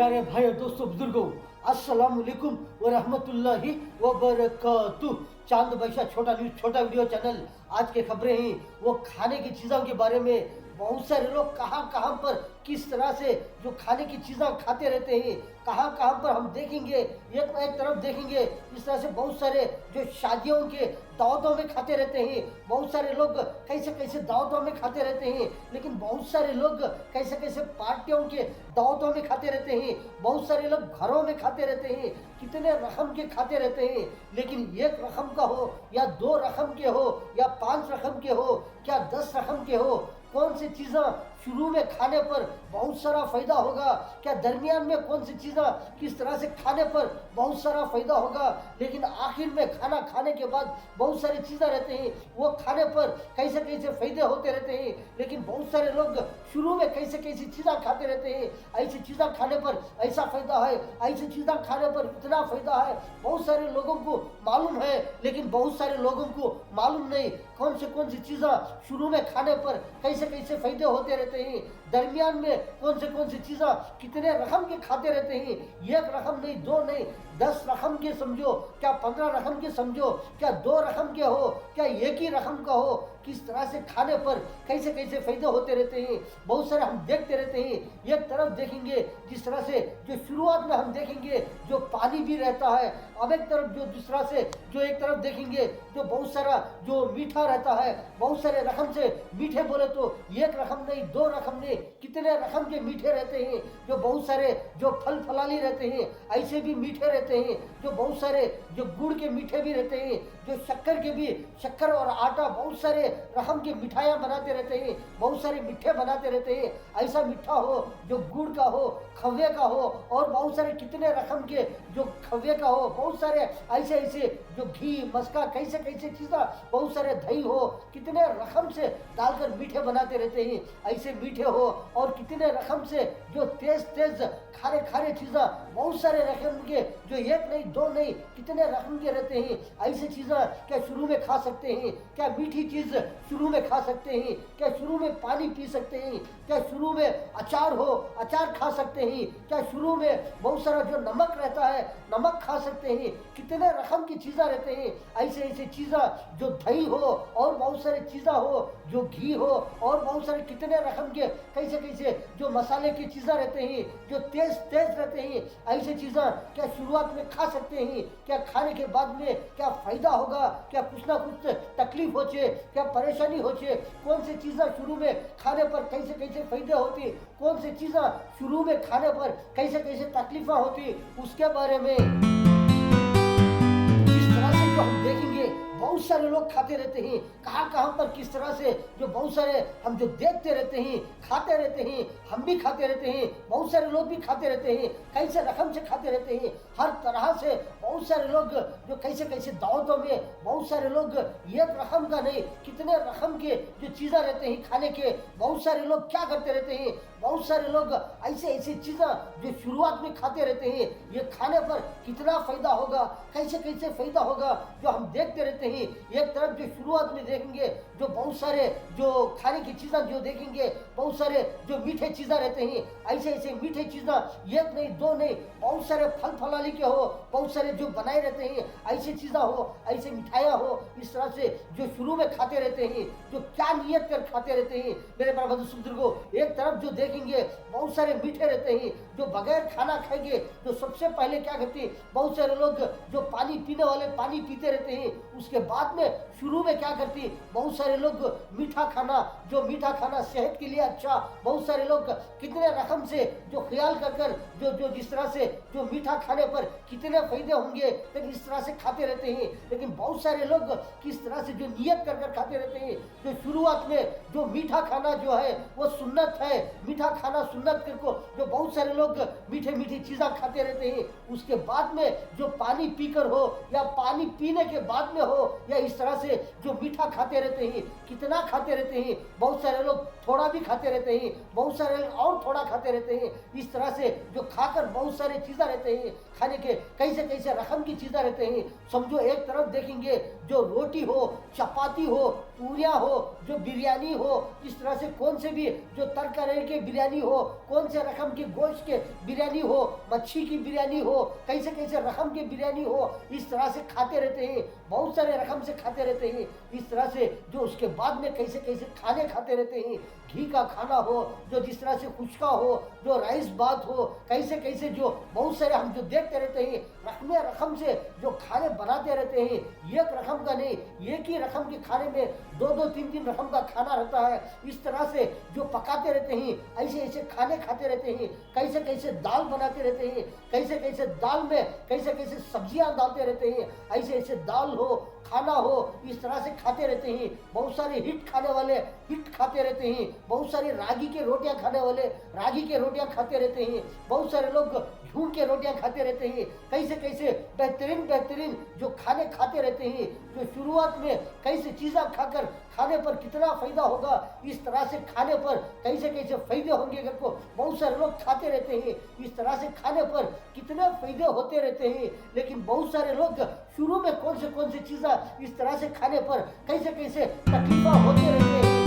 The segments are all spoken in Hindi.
प्यारे भाइयों दोस्तों बुजुर्गों, अस्सलाम वालेकुम व रहमतुल्लाहि व बरकातुहू। चांद बैशा छोटा न्यूज़ छोटा वीडियो चैनल। आज के खबरें हैं वो खाने की चीज़ों के बारे में। बहुत सारे लोग कहाँ कहाँ पर किस तरह से जो खाने की चीज़ें खाते रहते हैं, कहाँ कहाँ पर हम देखेंगे, एक तरफ देखेंगे इस तरह से बहुत सारे जो शादियों के दावतों में खाते रहते हैं। बहुत सारे लोग कैसे कैसे दावतों में खाते रहते हैं, लेकिन बहुत सारे लोग कैसे कैसे पार्टियों के दावतों में खाते रहते हैं। बहुत सारे लोग घरों में खाते रहते हैं, कितने रकम के खाते रहते हैं। लेकिन एक रकम का हो या 2 रकम के हो या 5 रकम के हो, क्या 10 रकम के हो, कौन सी चीज़ें शुरू में खाने पर बहुत सारा फायदा होगा, क्या दरमियान में कौन सी चीज़ें किस तरह से खाने पर बहुत सारा फायदा होगा, लेकिन आखिर में खाना खाने के बाद बहुत सारी चीज़ें रहते हैं वो खाने पर कैसे कैसे फायदे होते रहते हैं। लेकिन बहुत सारे लोग शुरू में कैसे कैसी चीज़ें खाते रहते हैं, ऐसी चीज़ें खाने पर ऐसा फायदा है, ऐसी चीज़ें खाने पर इतना फायदा है। बहुत सारे लोगों को मालूम है, लेकिन बहुत सारे लोगों को मालूम नहीं कौन सी चीज़ें शुरू में खाने पर कैसे कैसे फायदे होते रहते हैं, दरमियान में कौन सी चीज़ें कितने रकम के खाते रहते हैं। एक रकम नहीं, 2 नहीं, 10 रकम के समझो, क्या 15 रकम के समझो, क्या 2 रकम के हो, क्या एक ही रकम का हो, किस तरह से खाने पर कैसे कैसे फायदे होते रहते हैं। बहुत सारे हम देखते रहते हैं। एक तरफ देखेंगे जिस तरह से जो शुरुआत में हम देखेंगे जो पानी भी रहता है, अब एक तरफ जो दूसरा से जो एक तरफ देखेंगे जो बहुत सारा जो मीठा रहता है। बहुत सारे रकम से मीठे बोले तो एक रकम नहीं, 2 रकम नहीं, कितने रकम के मीठे रहते हैं। जो बहुत सारे जो फल फलाली रहते हैं ऐसे भी मीठे रहते हैं। जो बहुत सारे जो गुड़ के मीठे भी रहते हैं, जो शक्कर के भी, शक्कर और आटा बहुत सारे रकम की मिठाइयाँ बनाते रहते हैं, बहुत सारे मीठे बनाते रहते हैं। ऐसा मीठा हो जो गुड़ का हो, खव्वे का हो, और बहुत सारे कितने रकम के जो खव्वे का हो, बहुत सारे ऐसे ऐसे जो घी मस्का कैसे कैसे चीज़ें, बहुत सारे दही हो, कितने रकम से डालकर मीठे बनाते रहते हैं। ऐसे मीठे हो और कितने रकम से जो तेज तेज खारे खारे चीज़ें, बहुत सारे रकम के जो एक नहीं, 2 नहीं, कितने रकम के रहते हैं। ऐसी चीज़ें क्या शुरू में खा सकते हैं, क्या मीठी चीज़ शुरू में खा सकते हैं, क्या शुरू में पानी पी सकते हैं, क्या शुरू में अचार हो अचार खा सकते हैं, क्या शुरू में बहुत सारा जो नमक रहता है नमक खा सकते हैं। कितने रकम की चीज़ें रहते हैं। ऐसे ऐसे चीज़ें जो दही हो और बहुत सारी चीज़ें हो, जो घी हो और बहुत सारे कितने रकम के कैसे कैसे जो मसाले की चीज़ें रहते हैं, जो तेज तेज रहते हैं। ऐसी चीज़ें क्या शुरुआत में खा सकते हैं, क्या खाने के बाद में क्या फ़ायदा होगा, क्या कुछ ना कुछ तकलीफ हो छे, क्या परेशानी हो छे, कौन सी चीज़ें शुरू में खाने पर कैसे कैसे फायदे होती, कौन सी चीज़ें शुरू में खाने पर कैसे कैसे तकलीफें होती, उसके बारे में जिस तरह से जो हम देखेंगे बहुत सारे लोग खाते रहते हैं। कहाँ कहाँ पर किस तरह से जो बहुत सारे हम जो देखते रहते हैं, खाते रहते हैं, हम भी खाते रहते हैं, बहुत सारे लोग भी खाते रहते हैं, कैसे रकम से खाते रहते हैं। हर तरह से बहुत सारे लोग जो कैसे कैसे दावतों में बहुत सारे लोग एक रकम का नहीं, कितने रकम के जो चीज़ें रहते हैं खाने के। बहुत सारे लोग क्या करते रहते हैं, बहुत सारे लोग ऐसे ऐसी चीज़ें जो शुरुआत में खाते रहते हैं। ये खाने पर कितना फायदा होगा, कैसे कैसे फायदा होगा, जो हम देखते रहते हैं। एक तरफ जो शुरुआत में देखेंगे जो बहुत सारे जो खाने की चीज़ें जो देखेंगे, बहुत सारे जो मीठे चीज़ें रहते हैं। ऐसे ऐसे मीठे चीज़ें एक नहीं, 2 नहीं, बहुत सारे फल फलाली के हो, बहुत सारे जो बनाए रहते हैं। ऐसी चीज़ें हो, ऐसे मिठाइयाँ हो, इस तरह से जो शुरू में खाते रहते हैं, जो क्या नियत कर खाते रहते हैं। मेरे बड़े बुजुर्गों, एक तरफ जो देखेंगे बहुत सारे मीठे रहते हैं, जो बगैर खाना खाएंगे जो सबसे पहले क्या करते हैं, बहुत सारे लोग जो पानी पीने वाले पानी पीते रहते हैं। उसके बाद में शुरू में क्या करती, बहुत सारे लोग मीठा खाना, जो मीठा खाना सेहत के लिए अच्छा, बहुत सारे लोग कितने रकम से जो ख्याल कर कर जो जो जिस तरह से जो मीठा खाने पर कितने फायदे होंगे, तो इस तरह से खाते रहते हैं। लेकिन बहुत सारे लोग किस तरह से जो नियत कर कर खाते रहते हैं। जो शुरुआत में जो मीठा खाना जो है वो सुन्नत है, मीठा खाना सुन्नत करको जो बहुत सारे लोग मीठे मीठी चीज़ें खाते रहते हैं। उसके बाद में जो पानी पीकर हो या पानी पीने के बाद में हो या इस तरह से जो मीठा खाते रहते हैं, कितना खाते रहते हैं। बहुत सारे लोग थोड़ा भी खाते रहते हैं, बहुत सारे लोग और थोड़ा खाते रहते हैं। इस तरह से जो खाकर बहुत सारे चीज़ें रहते हैं खाने के, कैसे कैसे रकम की चीज़ें रहते हैं। समझो एक तरफ देखेंगे जो रोटी हो, चपाती हो, पूरियाँ हो, जो बिरयानी हो, इस तरह से कौन से भी जो तरकारी के बिरयानी हो, कौन से रकम के गोश्त के बिरयानी हो, मच्छी की बिरयानी हो, कैसे कैसे रकम की बिरयानी हो, इस तरह से खाते रहते हैं, बहुत सारे रकम से खाते रहते हैं। इस तरह से जो उसके बाद में कैसे कैसे खाने खाते रहते हैं, घी का खाना हो, जो जिस तरह से खुशका हो, जो राइस बात हो, कैसे कैसे जो बहुत सारे हम जो देखते रहते हैं, रकम रकम से जो खाने बनाते रहते हैं, एक रकम का नहीं, एक ही रकम के खाने में दो दो तीन तीन रकम का खाना रहता है। इस तरह से जो पकाते रहते हैं, ऐसे ऐसे खाने खाते रहते हैं, कैसे कैसे दाल बनाते रहते हैं, कैसे कैसे दाल में कैसे कैसे सब्जियां डालते रहते हैं, ऐसे ऐसे दाल हो, खाना हो, इस तरह से खाते रहते हैं। बहुत सारे हिट खाने वाले हिट खाते रहते हैं, बहुत सारे रागी के रोटियां खाने वाले रागी के रोटियां खाते रहते हैं, बहुत सारे लोग झूठ के रोटियां खाते रहते हैं, कैसे कैसे बेहतरीन बेहतरीन जो खाने खाते रहते हैं, जो शुरुआत में कैसे चीज़ा खाकर खाने पर कितना फायदा होगा, इस तरह से खाने पर कैसे कैसे फायदे होंगे, अगर को बहुत सारे लोग खाते रहते हैं, इस तरह से खाने पर कितने फायदे होते रहते हैं। लेकिन बहुत सारे लोग शुरू में कौन से चीज़ा इस तरह से खाने पर कैसे कैसे तकलीफा होते रहते हैं।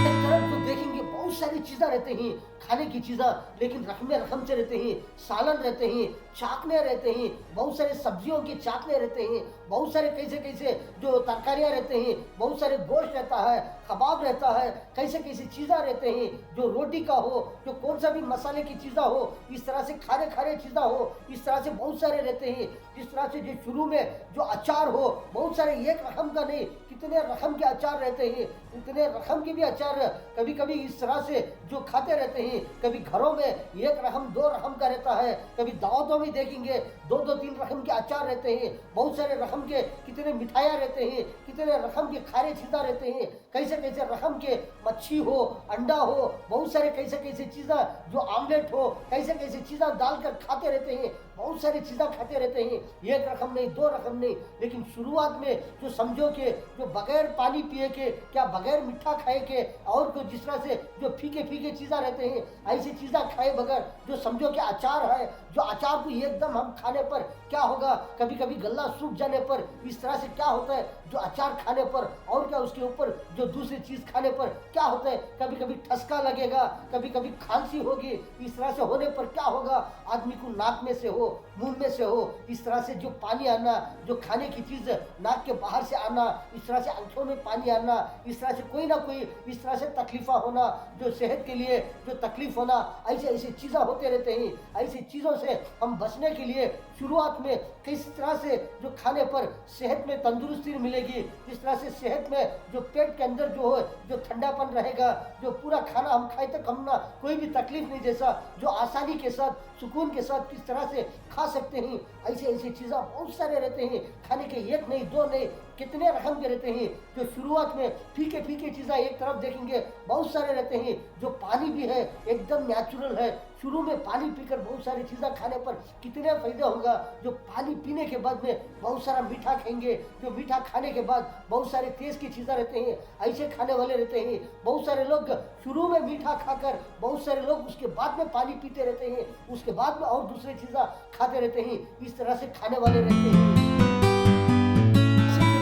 एक तरफ तो देखेंगे बहुत सारी चीज़ें रहते हैं खाने की चीज़ें, लेकिन रकम रकम से रहते हैं, सालन रहते हैं, चाकने रहते हैं, बहुत सारे सब्जियों के चाकने रहते हैं, बहुत सारे कैसे कैसे जो तरकारियाँ रहते हैं, बहुत सारे गोश्त रहता है, कबाब रहता है, कैसे कैसे चीज़ें रहते हैं, जो रोटी का हो, जो कौन सा भी मसाले की चीज़ें हो, इस तरह से खाने खाने चीज़ें हो, इस तरह से बहुत सारे रहते हैं। इस तरह से जो शुरू में जो अचार हो, बहुत सारे एक रकम का नहीं, कितने रकम के अचार रहते हैं, इतने रकम के भी अचार कभी कभी इस तरह से जो खाते रहते हैं। कभी घरों में एक रकम दो रकम का रहता है, कभी दावतों में देखेंगे दो दो तीन रकम के अचार रहते हैं, बहुत सारे रकम के कितने मिठाइयाँ रहते हैं, कितने रकम के खारे चीज़ें रहते हैं, कैसे कैसे रकम के मच्छी हो, अंडा हो, बहुत सारे कैसे कैसे चीज़ें जो आमलेट हो, कैसे कैसे चीज़ें डालकर खाते रहते हैं, बहुत सारी चीज़ें खाते रहते हैं, एक रकम नहीं दो रकम नहीं। लेकिन शुरुआत में जो समझो कि जो बगैर पानी पिए के, क्या बगैर मीठा खाए के, और को जिस तरह से जो फीके फीके चीज़ें रहते हैं, ऐसी चीज़ें खाए बगैर जो समझो कि अचार है, जो अचार को एकदम हम खाने पर क्या होगा, कभी कभी गला सूख जाने पर इस तरह से क्या होता है, जो अचार खाने पर और क्या उसके ऊपर जो दूसरी चीज़ खाने पर क्या होता है, कभी कभी ठसका लगेगा, कभी कभी खांसी होगी। इस तरह से होने पर क्या होगा, आदमी को नाक में से हो, मुंह में से हो, इस तरह से जो पानी आना, जो खाने की चीज़ नाक के बाहर से आना, इस तरह से आंखों में पानी आना, इस तरह से कोई ना कोई इस तरह से तकलीफा होना, जो सेहत के लिए जो तकलीफ होना, ऐसे ऐसी चीज़ें होते रहते हैं। ऐसी चीज़ों से हम बचने के लिए शुरुआत में किस तरह से जो खाने पर सेहत में तंदुरुस्ती मिलेगी, इस तरह से सेहत में जो पेट के अंदर जो है जो ठंडापन रहेगा, जो पूरा खाना हम खाए तक हम ना कोई भी तकलीफ नहीं, जैसा जो आसानी के साथ सुकून के साथ किस तरह से खा सकते हैं। ऐसे ऐसी चीज़ें बहुत सारे रहते हैं खाने के, एक नहीं दो नहीं, कितने रकम के रहते हैं। जो शुरुआत में फीके फीके चीज़ें एक तरफ देखेंगे बहुत सारे रहते हैं, जो पानी भी है एकदम नेचुरल है, शुरू में पानी पीकर बहुत सारी चीज़ें खाने पर कितने फायदा होगा। जो पानी पीने के बाद में बहुत सारा मीठा खाएंगे, जो मीठा खाने के बाद बहुत सारे तेज की चीज़ें रहते हैं, ऐसे खाने वाले रहते हैं। बहुत सारे लोग शुरू में मीठा खाकर बहुत सारे लोग उसके बाद में पानी पीते रहते हैं, उसके बाद में और दूसरी चीज़ें खाते रहते हैं, इस तरह से खाने वाले रहते हैं।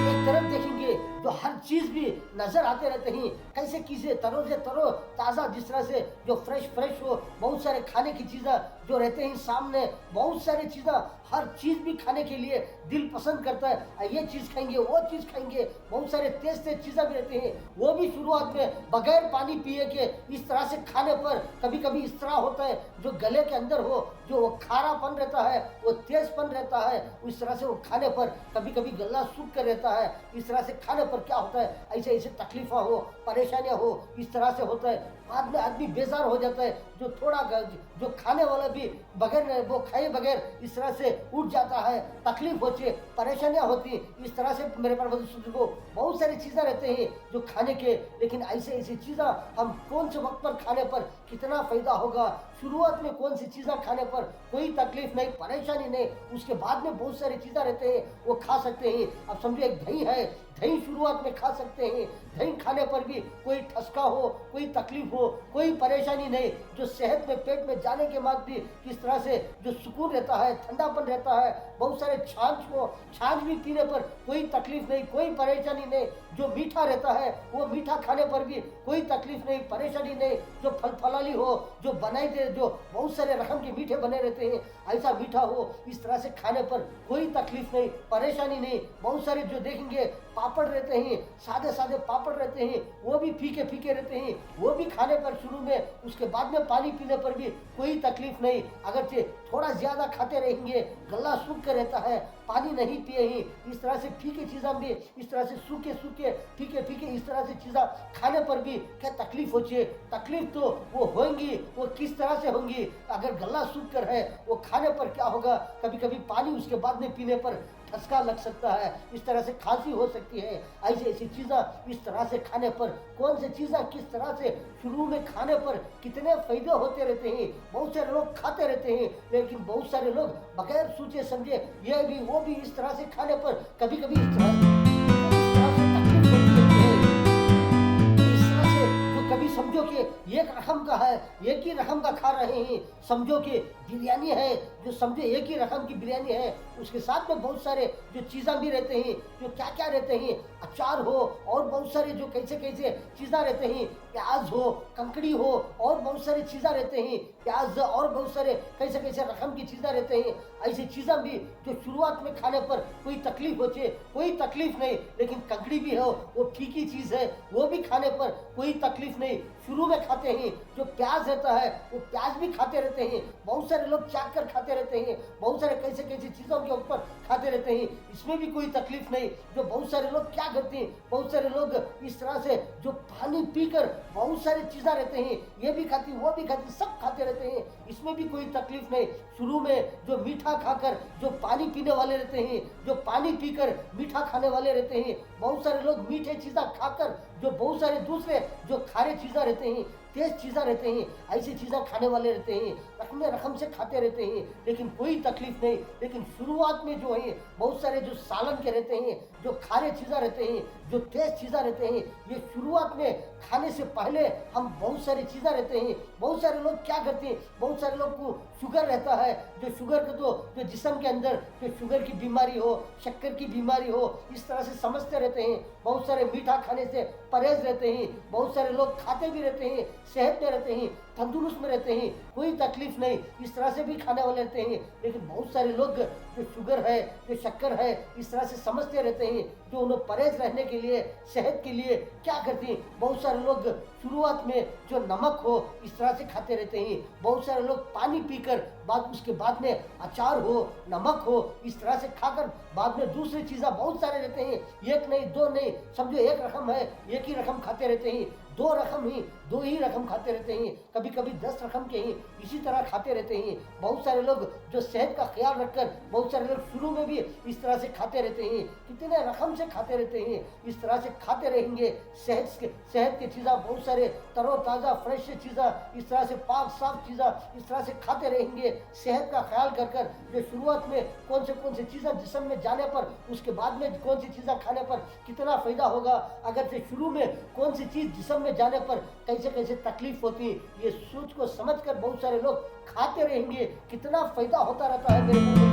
एक तरफ देखेंगे जो हर चीज भी नजर आते रहते हैं, कैसे किसे तरो से तरो ताज़ा, जिस तरह से जो फ्रेश हो, बहुत सारे खाने की चीज़ें जो रहते हैं सामने, बहुत सारी चीज़ें, हर चीज़ भी खाने के लिए दिल पसंद करता है, ये चीज़ खाएंगे वो चीज़ खाएंगे, बहुत सारे तेज तेज चीज़ें भी रहते हैं, वो भी शुरुआत में बगैर पानी पिए के इस तरह से खाने पर कभी कभी इस तरह होता है, जो गले के अंदर हो जो वो खारापन रहता है, वो तेजपन रहता है, इस तरह से वो खाने पर कभी कभी गला सूख कर रहता है। इस तरह से खाने पर क्या होता है, ऐसे ऐसे तकलीफा हो, परेशानियां हो, इस तरह से होता है। बाद में आदमी बेजार हो जाता है, जो थोड़ा जो खाने वाला भी बगैर वो खाए बगैर इस तरह से उठ जाता है, तकलीफ होती है, परेशानियां होती है। इस तरह से मेरे पास को बहुत सारी चीज़ें रहते हैं जो खाने के, लेकिन ऐसे ऐसी चीज़ें हम कौन से वक्त पर खाने पर कितना फायदा होगा, शुरुआत में कौन सी चीज़ें खाने पर कोई तकलीफ नहीं, परेशानी नहीं, उसके बाद में बहुत सारी चीज़ें रहते हैं वो खा सकते हैं। अब समझो एक दही है, दही शुरुआत में खा सकते हैं। दही खाने पर भी कोई ठसका हो, कोई तकलीफ हो, कोई परेशानी नहीं, जो सेहत में पेट में जाने के बाद भी किस तरह से जो सुकून रहता है, ठंडापन रहता है। बहुत सारे छाछ भी पीने पर कोई तकलीफ नहीं, कोई परेशानी नहीं। जो मीठा रहता है वो मीठा खाने पर भी कोई तकलीफ नहीं, परेशानी नहीं। जो फल फलाली हो, जो बनाए दे, जो बहुत सारे रकम के मीठे बने रहते हैं, ऐसा मीठा हो, इस तरह से खाने पर कोई तकलीफ नहीं, परेशानी नहीं। बहुत सारे जो देखेंगे पापड़ रहते हैं, सादे सादे पापड़ रहते हैं, वो भी फीके फीके रहते हैं, वो भी खाने पर शुरू में, उसके बाद में पानी पीने पर भी कोई तकलीफ नहीं। अगर थोड़ा ज्यादा खाते रहेंगे, गला सूख कर रहता है, पानी नहीं पिए ही, इस तरह से फीके चीज़ा भी, इस तरह से सूखे सूखे फीके फीके इस तरह से चीज़ा खाने पर भी क्या तकलीफ होती है। तकलीफ तो वो होंगी, वो किस तरह से होंगी, अगर गला सूख कर है वो खाने पर क्या होगा, कभी कभी पानी उसके बाद में पीने पर ठसका लग सकता है, इस तरह से खांसी हो सकती है। ऐसी ऐसी चीज़ें इस तरह से खाने पर, कौन सी चीज़ें किस तरह से शुरू में खाने पर कितने फायदे होते रहते हैं। बहुत सारे लोग खाते रहते हैं, लेकिन बहुत सारे लोग बगैर सोचे समझे ये भी वो भी इस तरह से खाने पर कभी कभी इस तरह से तकलीफ होती रहती है। इस तरह से जो कभी समझो कि एक रकम का है, एक ही रकम का खा रहे हैं, समझो कि बिरयानी है, जो समझो एक ही रकम की बिरयानी है, उसके साथ में बहुत सारे जो चीज़ें भी रहते हैं, जो क्या क्या रहते हैं, अचार हो और बहुत सारे जो कैसे कैसे चीज़ें रहते हैं, प्याज हो, कंकड़ी हो और बहुत सारी चीज़ें रहते हैं, प्याज और बहुत सारे कैसे कैसे रकम की चीज़ें रहते हैं। ऐसी चीज़ें भी जो शुरुआत में खाने पर कोई तकलीफ होती है, कोई तकलीफ नहीं, लेकिन कंकड़ी भी हो, वो फीकी चीज़ है, वो भी खाने पर कोई तकलीफ नहीं, शुरू में खाते हैं। जो प्याज रहता है वो प्याज भी खाते रहते हैं, बहुत सारे लोग चाट कर खाते रहते हैं, बहुत सारे कैसे कैसे चीज़ों के ऊपर खाते रहते हैं, इसमें भी कोई तकलीफ नहीं। जो बहुत सारे लोग क्या करते हैं, बहुत सारे लोग इस तरह से जो पानी पीकर बहुत सारी चीज़ें रहते हैं, ये भी खाती वो भी खाती, सब खाते रहते हैं, इसमें भी कोई तकलीफ नहीं। शुरू में जो मीठा खाकर जो पानी पीने वाले रहते हैं, जो पानी पीकर मीठा खाने वाले रहते हैं, बहुत सारे लोग मीठे चीज़ें खाकर जो बहुत सारे दूसरे जो खारे चीज़ें रहते हैं, तेज चीज़ें रहते हैं, ऐसी चीज़ें खाने वाले रहते हैं, रकम से खाते रहते हैं, लेकिन कोई तकलीफ नहीं। लेकिन शुरुआत में जो है बहुत सारे जो सालन के रहते हैं, जो खारे चीज़ें रहते हैं, जो तेज चीज़ें रहते हैं, ये शुरुआत में खाने से पहले हम बहुत सारी चीज़ें रहते हैं। बहुत सारे लोग क्या करते हैं, बहुत सारे लोग को शुगर रहता है, जो शुगर को तो जो जिस्म के अंदर जो शुगर की बीमारी हो, शक्कर की बीमारी हो, इस तरह से समझते रहते हैं। बहुत सारे मीठा खाने से परहेज रहते हैं, बहुत सारे लोग खाते भी रहते हैं, सेहत में रहते हैं, तंदुरुस्त में रहते हैं, कोई तकलीफ नहीं, इस तरह से भी खाने वाले रहते हैं। लेकिन बहुत सारे लोग जो शुगर है, जो शक्कर है, इस तरह से समझते रहते हैं, जो उन्हें परहेज रहने के लिए, सेहत के लिए क्या करते हैं। बहुत सारे लोग शुरुआत में जो नमक हो इस तरह से खाते रहते हैं, बहुत सारे लोग पानी पीकर बाद उसके बाद में अचार हो, नमक हो, इस तरह से खाकर बाद में दूसरी चीज़ें बहुत सारे रहते हैं, एक नहीं दो नहीं, समझो एक रकम है, एक ही रकम खाते रहते हैं, दो ही रकम खाते रहते हैं, कभी कभी 10 रकम के ही इसी तरह खाते रहते हैं। बहुत सारे लोग जो सेहत का ख्याल रखकर, बहुत सारे लोग शुरू में भी इस तरह से खाते रहते हैं, कितने रकम से खाते रहते हैं, इस तरह से खाते रहेंगे। सेहत की चीज़ें बहुत सारे तरोताज़ा फ्रेश चीज़ें, इस तरह से पाक साफ चीज़ें इस तरह से खाते रहेंगे, सेहत का ख्याल कर कर। जो शुरुआत में कौन से चीज़ें जिस्म में जाने पर, उसके बाद में कौन सी चीज़ें खाने पर कितना फ़ायदा होगा, अगर से शुरू में कौन सी चीज़ जिस्म में जाने पर कैसे कैसे तकलीफ होती है, ये सोच को समझकर बहुत सारे लोग खाते रहेंगे, कितना फायदा होता रहता है मेरे को।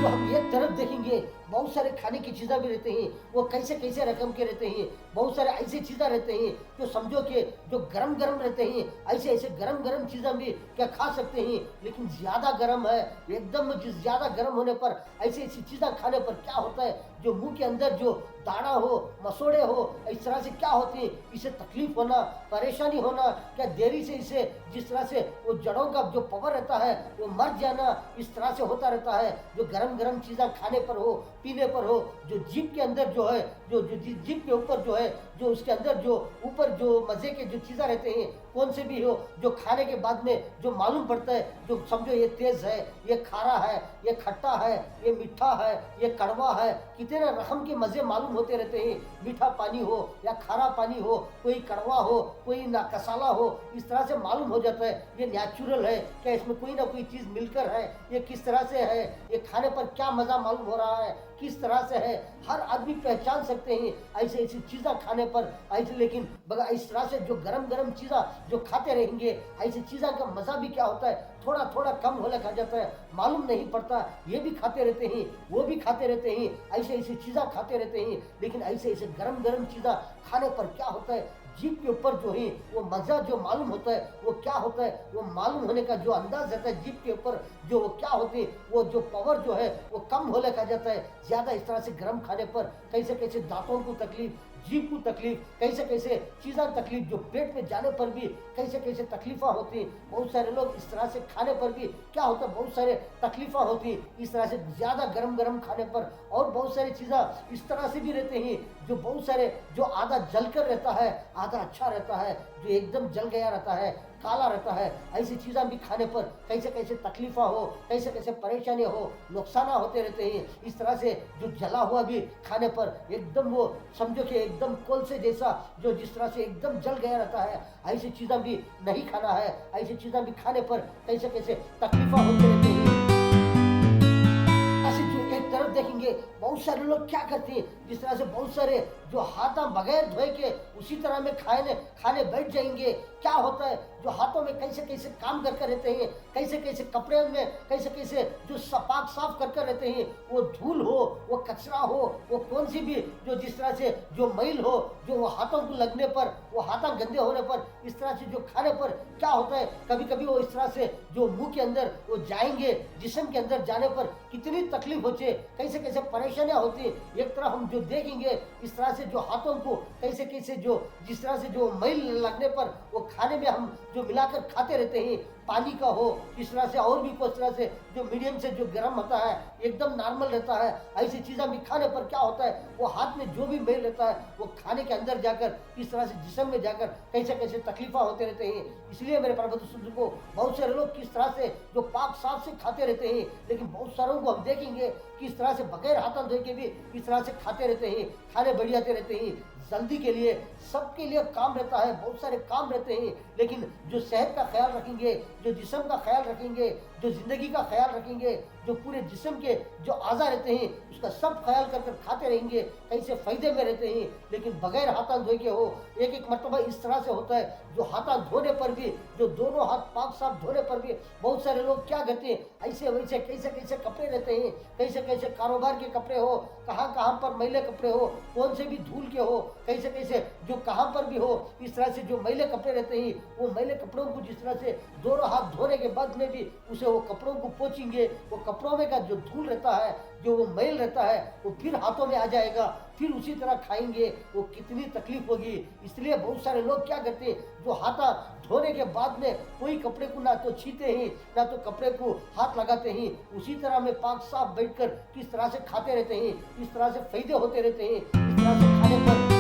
जो हम एक तरफ देखेंगे बहुत सारे खाने की चीज़ें भी रहते हैं, वो कैसे कैसे रकम के रहते हैं, बहुत सारे ऐसी चीज़ें रहते हैं जो समझो कि जो गरम गरम रहते हैं, ऐसे ऐसे गरम गरम चीज़ें भी क्या खा सकते हैं। लेकिन ज़्यादा गरम है, एकदम ज़्यादा गरम होने पर ऐसी ऐसी चीज़ें खाने पर क्या होता है, जो मुंह के अंदर जो दाना हो, मसोड़े हो, इस तरह से क्या होती है, इसे तकलीफ होना, परेशानी होना, क्या देरी से इसे जिस तरह से वो जड़ों का जो पावर रहता है वो मर जाना, इस तरह से होता रहता है। जो गरम गरम चीज़ें खाने पर हो, पीने पर हो, जो जीभ के अंदर जो है, जो जीभ के ऊपर जो है, जो उसके अंदर जो ऊपर जो मज़े के जो चीज़ें रहते हैं, कौन से भी हो, जो खाने के बाद में जो मालूम पड़ता है, जो समझो ये तेज़ है, ये खारा है, ये खट्टा है, ये मीठा है, ये कड़वा है, कितने रकम के मज़े मालूम होते रहते हैं। मीठा पानी हो या खारा पानी हो, कोई कड़वा हो, कोई ना कसाला हो, इस तरह से मालूम हो जाता है ये नेचुरल है, क्या इसमें कोई ना कोई चीज़ मिलकर है, ये किस तरह से है, ये खाने पर क्या मज़ा मालूम हो रहा है, किस तरह से है, हर आदमी पहचान सकते हैं ऐसे ऐसी चीज़ें खाने पर ऐसे। लेकिन बगा इस तरह से जो गरम गरम चीज़ें जो खाते रहेंगे, ऐसी चीज़ों का मज़ा भी क्या होता है, थोड़ा थोड़ा कम होने खा जाता है, मालूम नहीं पड़ता। ये भी खाते रहते हैं, वो भी खाते रहते हैं, ऐसे ऐसी चीज़ें खाते रहते हैं। लेकिन ऐसे ऐसे गरम गरम चीज़ें खाने पर क्या होता है, जीभ के ऊपर जो है वो मज़ा जो मालूम होता है वो क्या होता है, वो मालूम होने का जो अंदाज रहता है जीभ के ऊपर जो वो क्या होती है, वो जो पावर जो है वो कम होने का जाता है ज़्यादा इस तरह से गर्म खाने पर। कैसे कैसे दांतों को तकलीफ, जीभ को तकलीफ, कैसे कैसे चीज़ें तकलीफ, जो पेट में जाने पर भी कैसे कैसे तकलीफ़ें होती हैं। बहुत सारे लोग इस तरह से खाने पर भी क्या होता है, बहुत सारे तकलीफ़ें होती हैं इस तरह से ज़्यादा गरम गरम खाने पर। और बहुत सारी चीज़ें इस तरह से भी रहते हैं जो बहुत सारे जो आधा जल कर रहता है, आधा अच्छा रहता है, जो एकदम जल गया रहता है, काला रहता है। ऐसी चीज़ें भी खाने पर कैसे कैसे तकलीफ़ें हो, कैसे कैसे परेशानी हो, नुकसान होते रहते हैं। इस तरह से जो जला हुआ भी खाने पर एकदम वो समझो कि एकदम कोल से जैसा जो जिस तरह से एकदम जल गया रहता है, ऐसी चीज़ें भी नहीं खाना है। ऐसी चीज़ें भी खाने पर कैसे कैसे तकलीफ़ें होते रहते हैं। ऐसे जो एक तरफ देखेंगे बहुत सारे लोग क्या करते हैं, जिस तरह से बहुत सारे जो हाथा बगैर धोए के उसी तरह में खाने खाने बैठ जाएंगे। क्या होता है, जो हाथों में कैसे कैसे काम करके रहते हैं, कैसे कैसे कपड़े में कैसे कैसे जो सपाक साफ करके रहते हैं, वो धूल हो, वो कचरा हो, वो कौन सी भी जो जिस तरह से जो मैल हो, जो वो हाथों को लगने पर, वो हाथा गंदे होने पर, इस तरह से जो खाने पर क्या होता है, कभी कभी वो इस तरह से जो मुंह के अंदर वो जाएंगे, जिस्म के अंदर जाने पर कितनी तकलीफ होती है, कैसे कैसे परेशानियां होती है। एक तरह हम जो देखेंगे इस तरह से जो हाथों को कैसे कैसे जो जिस तरह से जो मैल लगने पर वो खाने में हम जो मिलाकर खाते रहते हैं, पानी का हो इस तरह से और भी कुछ तरह से जो मीडियम से जो गर्म होता है एकदम नॉर्मल रहता है। ऐसी चीज़ें भी खाने पर क्या होता है, वो हाथ में जो भी मैल रहता है वो खाने के अंदर जाकर इस तरह से जिस्म में जाकर कैसे कैसे तकलीफा होते रहते हैं। इसलिए मेरे पर्वत सुंदर को बहुत सारे लोग किस तरह से जो पाक साफ से खाते रहते हैं, लेकिन बहुत सारों को हम देखेंगे कि इस तरह से बगैर हाथ धोए के भी इस तरह से खाते रहते हैं, खाने बढ़ियाते रहते हैं। जल्दी के लिए सबके लिए काम रहता है, बहुत सारे काम रहते हैं, लेकिन जो सेहत का ख्याल रखेंगे, जो जिस्म का ख्याल रखेंगे, जो जिंदगी का ख्याल रखेंगे, जो पूरे जिस्म के जो आज़ा रहते हैं उसका सब ख्याल कर कर खाते रहेंगे, कैसे फायदे में रहते हैं। लेकिन बगैर हाथ धोए के हो, एक एक मरतबा इस तरह से होता है जो हाथ धोने पर भी, जो दोनों हाथ पाक साफ धोने पर भी बहुत सारे लोग क्या करते हैं, ऐसे वैसे कैसे कैसे कपड़े रहते हैं, कैसे कैसे कारोबार के कपड़े हो, कहाँ कहाँ पर मैले कपड़े हो, कौन से भी धूल के हो, कैसे कैसे जो कहाँ पर भी हो, इस तरह से जो मैले कपड़े रहते हैं वो मैले कपड़ों को जिस तरह से दोनों हाथ धोने के बाद में भी उसे वो कपड़ों को पोंछेंगे, वो कपड़ों में का जो धूल रहता है, जो वो मैल रहता है वो फिर हाथों में आ जाएगा, फिर उसी तरह खाएंगे, वो कितनी तकलीफ होगी। इसलिए बहुत सारे लोग क्या करते हैं, जो हाथा धोने के बाद में कोई कपड़े को ना तो छीते हैं ना तो कपड़े को हाथ लगाते हैं, उसी तरह में पाक साफ बैठकर किस तरह से खाते रहते हैं, इस तरह से फायदे होते रहते हैं। इस तरह से खाने पर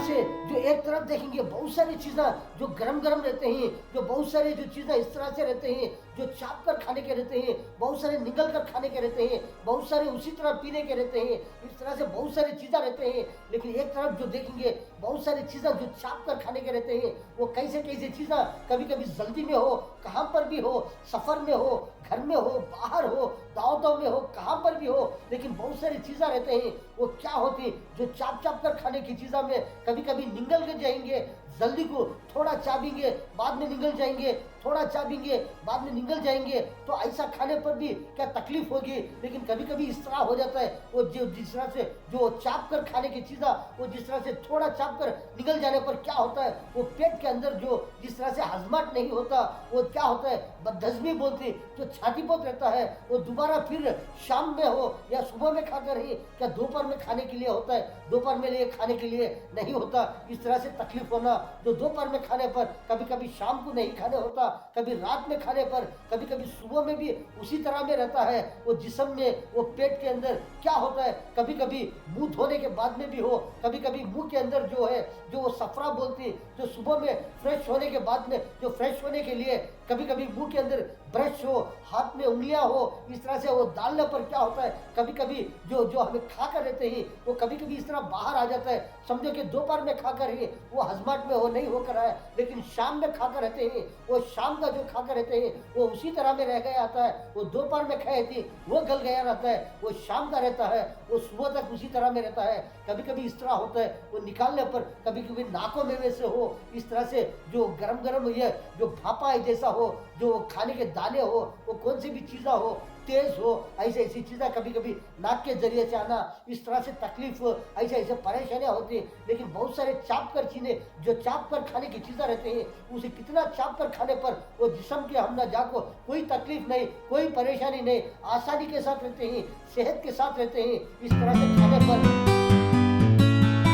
से जो एक तरफ देखेंगे बहुत सारी चीज़ें जो गरम गरम रहते हैं, जो बहुत सारी जो चीज़ें इस तरह से रहते हैं जो चाप कर खाने के रहते हैं, बहुत सारे निगल कर खाने के रहते हैं, बहुत सारे उसी तरह पीने के रहते हैं, इस तरह से बहुत सारी चीज़ें रहते हैं। लेकिन एक तरफ जो देखेंगे बहुत सारी चीज़ें जो चाप कर खाने के रहते हैं, वो कैसे कैसे चीज़ें कभी कभी जल्दी में हो, कहाँ पर भी हो, सफ़र में हो, घर में हो, बाहर हो, दावतों में हो, कहाँ पर भी हो, लेकिन बहुत सारी चीज़ें रहते हैं वो क्या होती जो चाप चाप कर खाने की चीज़ों में कभी कभी निगल के जाएंगे, जल्दी को थोड़ा चाबेंगे बाद में निगल जाएंगे, थोड़ा चाबेंगे बाद में निगल जाएंगे, तो ऐसा खाने पर भी क्या तकलीफ होगी। लेकिन कभी कभी इस तरह हो जाता है वो जो जिस तरह से जो चाप कर खाने की चीज़ा वो जिस तरह से थोड़ा चाप कर निगल जाने पर क्या होता है, वो पेट के अंदर जो जिस तरह से हजमाट नहीं होता, वो क्या होता है बदहजमी बोलते जो छाती पोत रहता है, वो दोबारा फिर शाम में हो या सुबह में खाकर ही क्या दोपहर में खाने के लिए होता है, दोपहर में लिए खाने के लिए नहीं होता। इस तरह से तकलीफ होना जो दोपहर में खाने पर, कभी कभी शाम को नहीं खाने होता, कभी रात में खाने पर, कभी कभी सुबह में भी उसी तरह में रहता है। वो जिस्म में वो पेट के अंदर क्या होता है, कभी कभी मुंह धोने के बाद में भी हो, कभी कभी मुंह के अंदर जो है जो वो सफरा बोलती है, जो सुबह में फ्रेश होने के बाद में जो फ्रेश होने के लिए कभी कभी मुंह के अंदर ब्रश हो, हाथ में उंगलियां हो, इस तरह से वो डालने पर क्या होता है, कभी कभी जो जो हमें खा कर रहते हैं वो कभी कभी इस तरह बाहर आ जाता है। समझो कि दोपहर में खाकर ही वो हजमाट में हो नहीं होकर आए, लेकिन शाम में खाकर रहते हैं, वो शाम का जो खाकर रहते हैं वो उसी तरह में रह गया आता है। वो दोपहर में खाए थी वो गल गया रहता है, वो शाम का रहता है, वो सुबह तक उसी तरह में रहता है। कभी कभी इस तरह होता है, वो निकालने पर कभी कभी नाकों में वैसे हो, इस तरह से जो गरम गरम ये जो भापा है जैसा हो, जो खाने के दाने हो, वो कौन सी भी चीज़ा हो, तेज हो, ऐसे ऐसी चीज़ें कभी कभी नाक के जरिए से आना, इस तरह से तकलीफ, ऐसे ऐसे परेशानियां होती हैं। लेकिन बहुत सारे चाप कर चीज़ें, जो चाप कर खाने की चीज़ें रहते हैं, उसे कितना चाप कर खाने पर वो जिस्म के हम ना जाको कोई तकलीफ नहीं, कोई परेशानी नहीं, आसानी के साथ रहते हैं, सेहत के साथ रहते हैं। इस तरह से खाने पर,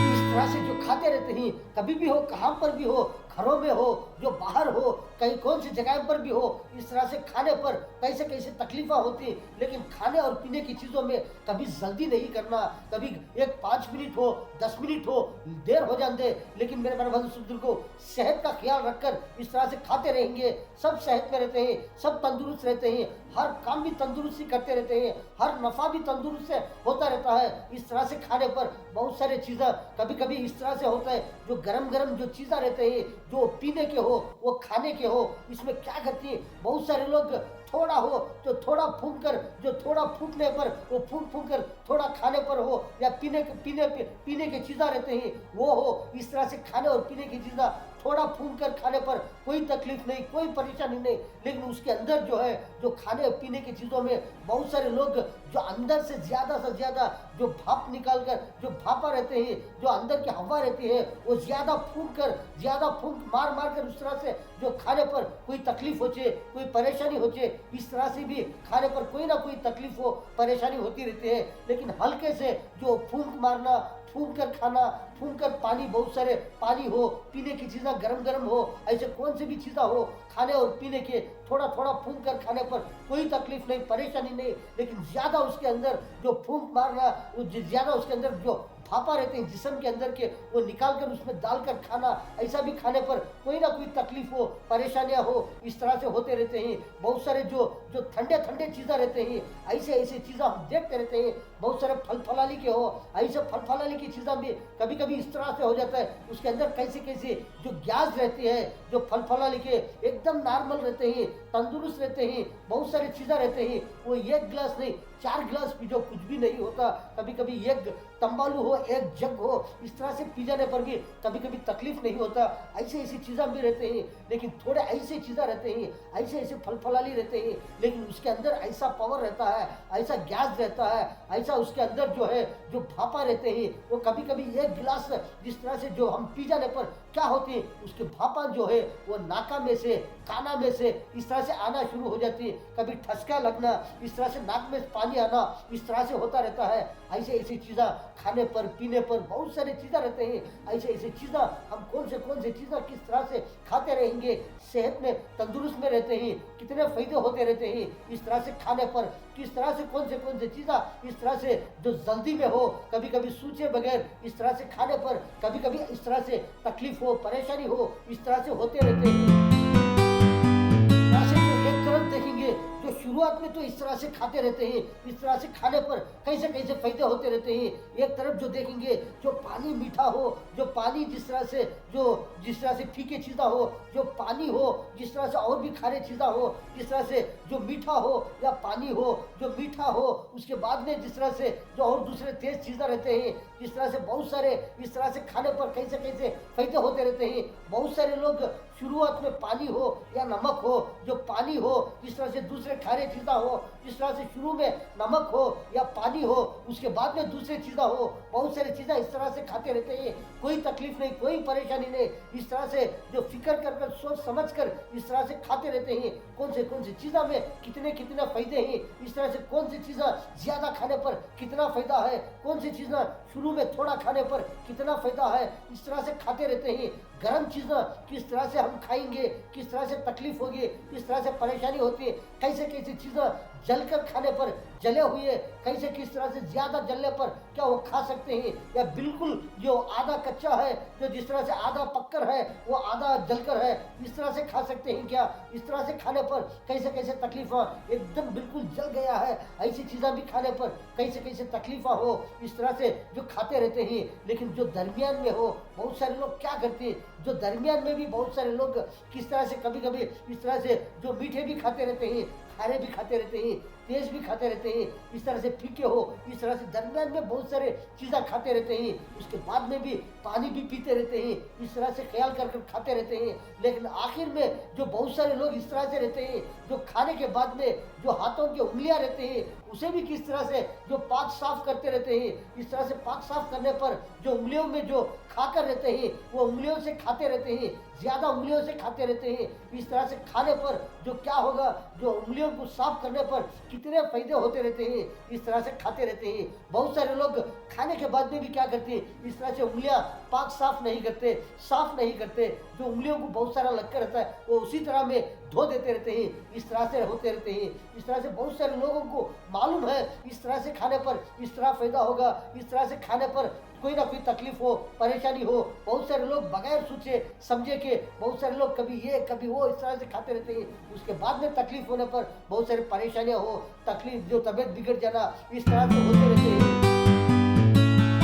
इस तरह से जो खाते रहते हैं, कभी भी हो, कहाँ पर भी हो, घरों में हो, जो बाहर हो, कहीं कौन सी जगह पर भी हो, इस तरह से खाने पर कैसे कैसे तकलीफा होती। लेकिन खाने और पीने की चीज़ों में कभी जल्दी नहीं करना, कभी एक 5 मिनट हो, 10 मिनट हो, देर हो जाने दे, लेकिन मेरे प्यारे बंधु को सेहत का ख्याल रखकर इस तरह से खाते रहेंगे, सब सेहत में रहते हैं, सब तंदुरुस्त रहते हैं, हर काम भी तंदुरुस्ती करते रहते हैं, हर नफ़ा भी तंदुरुस्त से होता रहता है। इस तरह से खाने पर बहुत सारे चीज़ें कभी कभी इस तरह से होता है, जो गरम गरम जो चीज़ें रहते हैं, जो पीने के हो, वो खाने के हो, इसमें क्या करती है, बहुत सारे लोग थोड़ा हो तो थोड़ा फूंक कर, जो थोड़ा फूकने पर वो फूंक फूंक कर थोड़ा खाने पर हो, या पीने के चीज़ें रहते हैं वो हो, इस तरह से खाने और पीने की चीज़ें थोड़ा फूंक कर खाने पर कोई तकलीफ नहीं, कोई परेशानी नहीं। लेकिन उसके अंदर जो है, जो खाने और पीने की चीज़ों में बहुत सारे लोग जो अंदर से ज़्यादा जो भाप निकाल कर, जो भापा रहते हैं, जो अंदर की हवा रहती है, वो ज़्यादा फूंक मार मार कर उस तरह से जो खाने पर कोई तकलीफ हो जाए, कोई परेशानी हो जाए, इस तरह से भी खाने पर कोई ना कोई तकलीफ हो, परेशानी होती रहती है। लेकिन हल्के से जो फूंक मारना, फूंक कर खाना, फूंक कर पानी, बहुत सारे पानी हो, पीने की चीज़ें गरम गरम हो, ऐसे कौन सी भी चीज़ें हो, खाने और पीने के थोड़ा थोड़ा फूंक कर खाने पर कोई तकलीफ नहीं, परेशानी नहीं। लेकिन ज़्यादा उसके अंदर जो फूंक मारना, ज़्यादा उसके अंदर जो भापा रहते हैं जिस्म के अंदर के, वो निकाल कर उसमें डालकर खाना, ऐसा भी खाने पर कोई ना कोई तकलीफ हो, परेशानियां हो, इस तरह से होते रहते हैं। बहुत सारे जो जो ठंडे ठंडे चीज़ें रहते हैं, ऐसे ऐसे चीज़ें हम देखते रहते हैं। बहुत सारे फल फलाली के हो, ऐसे फल फलाली की चीज़ें भी कभी कभी इस तरह से हो जाता है, उसके अंदर कैसे कैसे जो गैस रहती है, जो फल फलाली के एकदम नॉर्मल रहते हैं, तंदुरुस्त रहते हैं, बहुत सारी चीज़ें रहते हैं, वो एक गिलास नहीं 4 गिलास पी जो कुछ भी नहीं होता। कभी कभी एक तंबालू हो, एक जग हो, इस तरह से पी जाने पर भी कभी कभी तकलीफ नहीं होता। ऐसे ऐसी चीज़ें भी रहते हैं, लेकिन थोड़े ऐसे चीज़ें रहते हैं, ऐसे ऐसे फल फलाली रहते हैं, लेकिन उसके अंदर ऐसा पावर रहता है, ऐसा गैस रहता है, ऐसा उसके अंदर जो है जो भापा रहते हैं, वो कभी कभी एक गिलास जिस तरह से जो हम पी जाने पर क्या होती है, उसके भापा जो है वो नाका में से, काना में से इस तरह से आना शुरू हो जाती है। कभी ठसका लगना, इस तरह से नाक में पानी आना, इस तरह से होता रहता है। ऐसे ऐसी चीज़ें खाने पर, पीने पर बहुत सारी चीज़ें रहते हैं। ऐसे ऐसी चीज़ें हम कौन से चीज़ें किस तरह से खाते रहेंगे, सेहत में तंदुरुस्त में रहते हैं, कितने फ़ायदे होते रहते हैं इस तरह से खाने पर, किस तरह से कौन से चीज़ें इस तरह से जो जल्दी में हो, कभी कभी सोचे बगैर इस तरह से खाने पर कभी कभी इस तरह से तकलीफ हो, परेशानी हो, इस तरह से होते रहते हैं। ऐसे जो एक तरफ देखेंगे, जो शुरुआत में तो इस तरह से खाते रहते हैं, इस तरह से खाने पर कैसे कैसे फायदे होते रहते हैं। एक तरफ जो देखेंगे, जो पानी मीठा हो, जो पानी जिस तरह से फीके चीज़ा हो, जो पानी हो जिस तरह से और भी खारे चीज़ा हो, जिस तरह से जो मीठा हो या पानी हो जो मीठा हो, उसके बाद में जिस तरह से जो और दूसरे तेज चीज़ें रहते हैं, जिस तरह से बहुत सारे इस तरह से खाने पर कैसे कैसे फायदे होते रहते हैं। बहुत सारे लोग शुरुआत में पानी हो या नमक हो, जो पानी हो जिस तरह से दूसरे खारे चीज़ें हो, जिस तरह से शुरू में नमक हो या पानी हो, उसके बाद में दूसरी चीज़ें हो, बहुत सारी चीज़ें इस तरह से खाते रहते हैं, कोई तकलीफ नहीं, कोई परेशानी नहीं। इस तरह से जो फिक्र कर सोच समझ कर इस तरह से खाते रहते हैं, कौन से चीज़ों में कितने कितने फायदे हैं, इस तरह से कौन सी चीज़ें ज़्यादा खाने पर कितना फ़ायदा है, कौन सी चीज़ें शुरू में थोड़ा खाने पर कितना फ़ायदा है, इस तरह से खाते रहते हैं। गर्म चीज़ें किस तरह से हम खाएंगे, किस तरह से तकलीफ होगी, किस तरह से परेशानी होती है, कैसे कैसे चीज़ें जलकर खाने पर, जले हुए कैसे किस तरह से ज़्यादा जलने पर क्या वो खा सकते हैं, या बिल्कुल जो आधा कच्चा है, जो जिस तरह से आधा पककर है वो आधा जलकर है, इस तरह से खा सकते हैं क्या, इस तरह से खाने पर कैसे कैसे तकलीफ़ा, एकदम बिल्कुल जल गया है ऐसी चीज़ें भी खाने पर कैसे कैसे तकलीफ़ा हो, इस तरह से जो खाते रहते हैं। लेकिन जो दरमियान में हो, बहुत सारे लोग क्या करते हैं, जो दरमियान में भी बहुत सारे लोग किस तरह से कभी कभी इस तरह से जो मीठे भी खाते रहते हैं, खारे भी खाते रहते हैं, तेज भी खाते रहते हैं, इस तरह से फीके हो, इस तरह से दरमियान में बहुत सारे चीज़ें खाते रहते हैं, उसके बाद में भी पानी भी पीते रहते हैं, इस तरह से ख्याल कर खाते रहते हैं। लेकिन आखिर में जो बहुत सारे लोग इस तरह से रहते हैं, जो खाने के बाद में जो हाथों की उंगलियां रहते हैं उसे भी किस तरह से जो पाक साफ करते रहते हैं, इस तरह से पाक साफ करने पर जो उंगलियों में जो खाकर रहते हैं वो उंगलियों से खाते रहते हैं, ज़्यादा उंगलियों से खाते रहते हैं। इस तरह से खाने पर जो क्या होगा, जो उंगलियों को साफ करने पर कितने फायदे होते रहते हैं, इस तरह से खाते रहते हैं। बहुत सारे लोग खाने के बाद में भी क्या करते हैं, इस तरह से उंगलियां पाक साफ नहीं करते, साफ नहीं करते, जो उंगलियों को बहुत सारा लगकर रहता है वो उसी तरह में धो देते रहते हैं, इस तरह से होते रहते हैं। इस तरह से बहुत सारे लोगों को मालूम है इस तरह से खाने पर इस तरह फायदा होगा, इस तरह से खाने पर कोई ना कोई तकलीफ हो, परेशानी हो। बहुत सारे लोग बगैर सोचे समझे के, बहुत सारे लोग कभी ये कभी वो इस तरह से खाते रहते हैं, उसके बाद में तकलीफ होने पर बहुत सारी परेशानियां हो, तकलीफ जो तबीयत बिगड़ जाना, इस तरह से होते रहते हैं।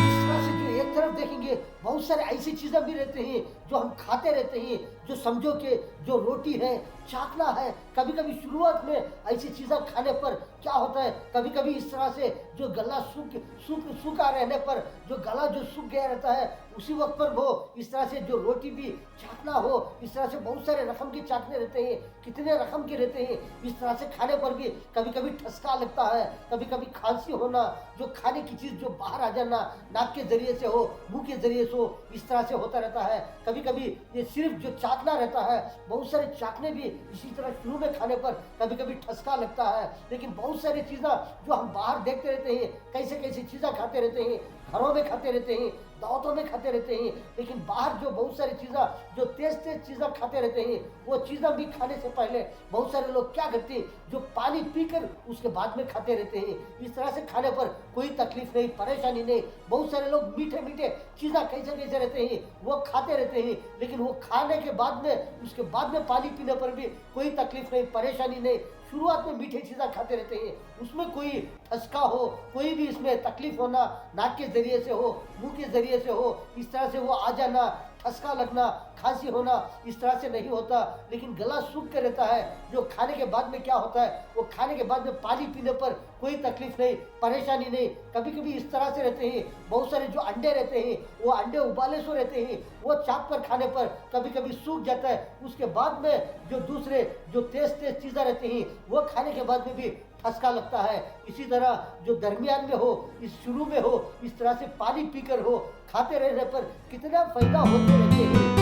इस तरह से जो एक तरफ देखेंगे बहुत सारे ऐसी चीज़ें भी रहते हैं जो हम खाते रहते हैं, जो समझो कि जो रोटी है, चाकना है, कभी कभी शुरुआत में ऐसी चीज़ें खाने पर क्या होता है, कभी कभी इस तरह से जो गला सूखा रहने पर जो गला जो सूख गया रहता है उसी वक्त पर वो इस तरह से जो रोटी भी चाकना हो, इस तरह से बहुत सारे रकम के चाकने रहते हैं, कितने रकम के रहते हैं, इस तरह से खाने पर भी कभी कभी ठसका लगता है, कभी कभी खांसी होना, जो खाने की चीज़ जो बाहर आ जाना, नाक के जरिए से हो, मुंह के जरिए से हो, इस तरह से होता रहता है। कभी कभी ये सिर्फ जो चाकना रहता है, बहुत सारे चाकने भी इसी तरह शुरू में खाने पर कभी कभी ठसका लगता है। लेकिन बहुत सारी चीज़ें जो हम बाहर देखते रहते हैं, कैसे कैसे चीज़ें खाते रहते हैं, घरों में खाते रहते हैं, दावतों में खाते रहते हैं, लेकिन बाहर जो बहुत सारी चीज़ें जो तेज तेज चीज़ें खाते रहते हैं, वो चीज़ें भी खाने से पहले बहुत सारे लोग क्या करते हैं, जो पानी पीकर उसके बाद में खाते रहते हैं। इस तरह से खाने पर कोई तकलीफ नहीं, परेशानी नहीं। बहुत सारे लोग मीठे मीठे चीज़ें कैसे कैसे रहते हैं वो खाते रहते हैं, लेकिन वो खाने के बाद में उसके बाद में पानी पीने पर भी कोई तकलीफ नहीं, परेशानी नहीं। शुरुआत में मीठी चीज़ें खाते रहते हैं, उसमें कोई ठसका हो, कोई भी इसमें तकलीफ होना, नाक के जरिए से हो, मुंह के जरिए से हो, इस तरह से वो आ जाना, ठसका लगना, खांसी होना, इस तरह से नहीं होता। लेकिन गला सूख के रहता है, जो खाने के बाद में क्या होता है, वो खाने के बाद में पानी पीने पर कोई तकलीफ नहीं, परेशानी नहीं। कभी कभी इस तरह से रहते हैं, बहुत सारे जो अंडे रहते हैं वो अंडे उबाले सो रहते हैं, वो चाप कर खाने पर कभी कभी सूख जाता है, उसके बाद में जो दूसरे जो तेज तेज चीज़ें रहती हैं वो खाने के बाद में भी ठसका लगता है। इसी तरह जो दरमियान में हो, इस शुरू में हो, इस तरह से पानी पीकर हो, खाते रहने पर कितना फायदा होते रहते हैं।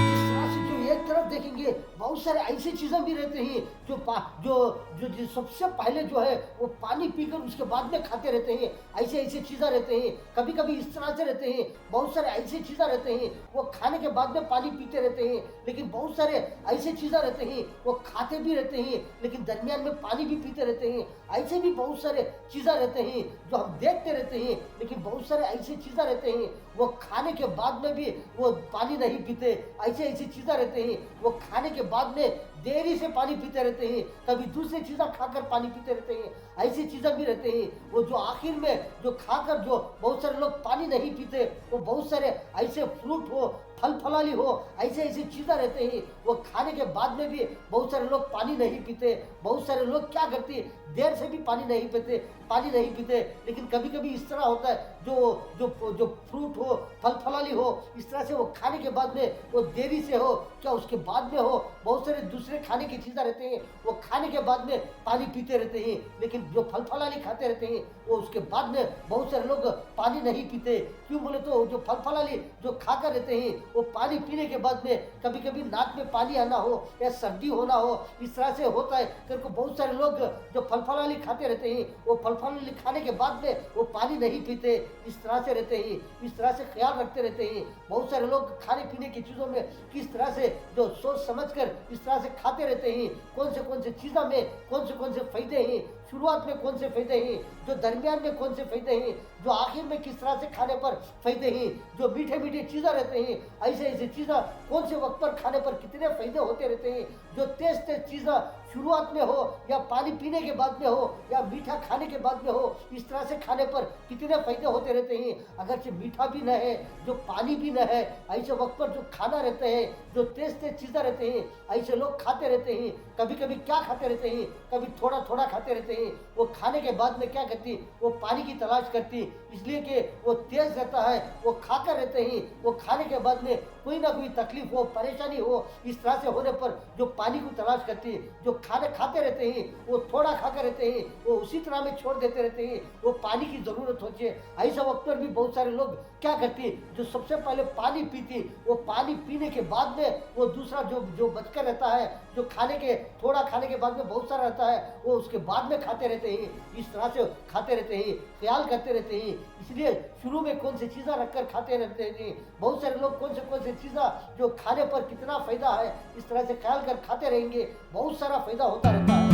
इस तरह से जो एक तरफ देखेंगे बहुत सारे ऐसी चीज़ें भी रहते हैं जो जो सबसे पहले जो है वो पानी पीकर उसके बाद में खाते रहते हैं, ऐसे ऐसे चीज़ें रहते हैं। कभी कभी इस तरह से रहते हैं, बहुत सारे ऐसे चीज़ें रहते हैं वो खाने के बाद में पानी पीते रहते हैं, लेकिन बहुत सारे ऐसे चीज़ें रहते हैं वो खाते भी रहते हैं लेकिन दरमियान में पानी भी पीते रहते हैं। ऐसे भी बहुत सारे चीज़ें रहते हैं जो हम देखते रहते हैं, लेकिन बहुत सारे ऐसे चीज़ें रहते हैं वो खाने के बाद में भी वो पानी नहीं पीते। ऐसे ऐसी चीज़ें रहते हैं वो खाने के बाद में देरी से पानी पीते रहते हैं, कभी दूसरी चीज़ें खाकर पानी पीते रहते हैं। ऐसी चीज़ें भी रहते हैं वो जो आखिर में जो खाकर जो बहुत सारे लोग पानी नहीं पीते, वो बहुत सारे ऐसे फ्रूट हो, फल फलाली हो, ऐसे ऐसी चीज़ें रहते हैं वो खाने के बाद में भी बहुत सारे लोग पानी नहीं पीते। बहुत सारे लोग क्या करते हैं, देर से भी पानी नहीं पीते। लेकिन कभी कभी इस तरह होता है जो जो जो फ्रूट हो, फल फलाली हो, इस तरह से वो खाने के बाद में वो देरी से हो, क्या उसके बाद में हो, बहुत सारे दूसरे खाने की चीज़ें रहते हैं वो खाने के बाद में पानी पीते रहते हैं। लेकिन जो फल फलाली खाते रहते हैं वो उसके बाद में बहुत सारे लोग पानी नहीं पीते। क्यों बोले तो जो फल फलाली जो खाकर रहते हैं वो पानी पीने के बाद में कभी कभी नाक में पानी आना हो या सर्दी होना हो, इस तरह से होता है। तेरे को बहुत सारे लोग जो फल फलाली खाते रहते हैं, वो फल फलाली खाने के बाद में वो पानी नहीं पीते, इस तरह से रहते हैं, इस तरह से ख्याल रखते रहते हैं। बहुत सारे लोग खाने पीने की चीज़ों में किस तरह से जो सोच समझ कर इस तरह से खाते रहते हैं, कौन से चीज़ों में कौन से फायदे हैं, शुरुआत में कौन से फायदे हैं, जो दरमियान में कौन से फायदे हैं, जो आखिर में किस तरह से खाने पर फायदे हैं, जो मीठे मीठे चीज़ें रहते हैं, ऐसे ऐसे चीज़ें कौन से वक्त पर खाने पर कितने फायदे होते रहते हैं, जो तेज तेज चीज़ें शुरुआत में हो या पानी पीने के बाद में हो या मीठा खाने के बाद में हो, इस तरह से खाने पर कितने फायदे होते रहते हैं। अगर से मीठा भी न है, जो पानी भी न है, ऐसे वक्त पर जो खाना रहते हैं, जो तेज तेज चीज़ें रहते हैं, ऐसे लोग खाते रहते हैं। कभी कभी क्या खाते रहते हैं, कभी थोड़ा थोड़ा खाते रहते हैं। वो खाने के बाद में क्या करती, वो पानी की तलाश करती, इसलिए कि वो तेज रहता है, वो खाकर रहते हैं। वो खाने के बाद में कोई ना कोई तकलीफ हो, परेशानी हो, इस तरह से होने पर जो पानी को तलाश करती है, जो खाने खाते रहते हैं, वो थोड़ा खाकर रहते हैं, वो उसी तरह में छोड़ देते रहते हैं, वो पानी की ज़रूरत होती है। ऐसा वक्त पर भी बहुत सारे लोग क्या करते हैं, जो सबसे पहले पानी पीती, वो पानी पीने के बाद में वो दूसरा जो जो बचकर रहता है, जो खाने के थोड़ा खाने के बाद में बहुत सारा रहता है, वो उसके बाद में खाते रहते हैं। इस तरह से खाते रहते हैं, ख्याल करते रहते हैं। इसलिए शुरू में कौन सी चीज़ें रखकर खाते रहते हैं। बहुत सारे लोग कौन से चीज़ें जो खाने पर कितना फ़ायदा है, इस तरह से ख्याल कर खाते रहेंगे, बहुत सारा फ़ायदा होता रहता है।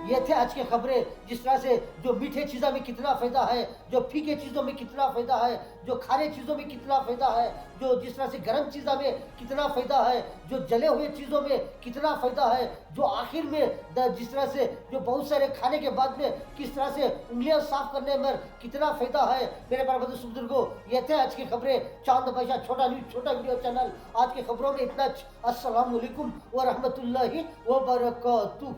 ये थे आज की खबरें, जिस तरह से जो मीठे चीज़ों में कितना फ़ायदा है, जो फीके चीज़ों में कितना फ़ायदा है, जो खारे चीज़ों में कितना फ़ायदा है, जो जिस तरह से गर्म चीज़ों में कितना फ़ायदा है, जो जले हुए चीज़ों में कितना फ़ायदा है, जो आखिर में जिस तरह से जो बहुत सारे खाने के बाद में किस तरह से उंगलियां साफ करने में कितना फ़ायदा है। मेरे प्यारे बुजुर्गों, ये थे आज की खबरें, चांद बादशाह छोटा न्यूज़ छोटा वीडियो चैनल। आज की खबरों में इतना। अस्सलाम वालेकुम व रहमतुल्लाहि व बरकातुहू।